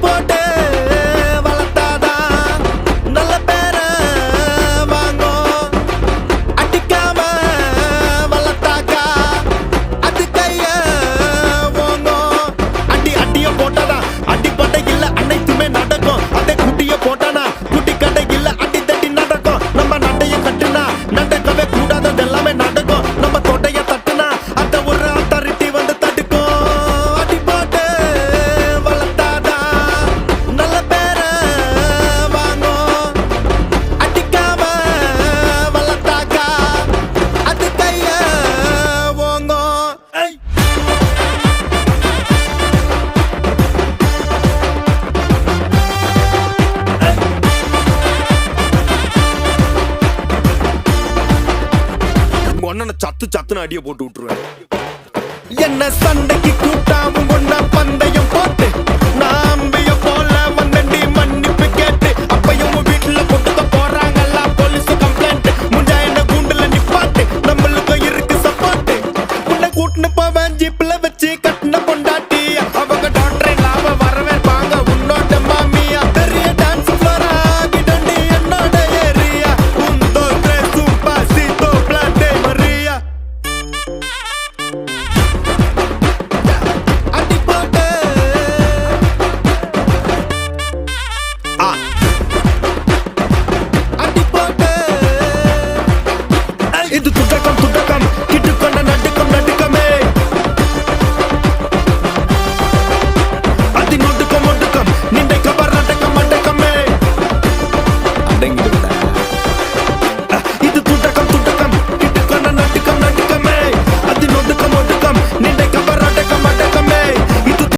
போட்டு வளர்த்தாதான் நல்ல பேர வாங்கும். அடிக்காம வளர்த்தாக்கா அது கைய ஓங்கும். அடிய போட்டாதான் அடிப்படை இல்ல அனைத்துமே நடக்கும். அதை குட்டிய போட்டானா குட்டி கடை இல்ல அடி தட்டி நடக்கும். நம்ம நடைய கட்டுனா நடக்கவே கூடாதது எல்லாமே நடக்கும். நம்ம தொடைய தட்டுனா அத ஒரு அத்தாரிட்டி வந்து தடுக்கும். அடி போட்டு வளர்த்தாதான் நல்ல பேர வாங்கும். அடிக்காம வளர்த்தாக்கா அது கைய ஓங்கும். ஐ உங்க அண்ணனை சத்துன்னு அடிய போட்டு விட்டுருவேன். என்ன சண்டைக்கு கூட்டாவும் ஒன்னா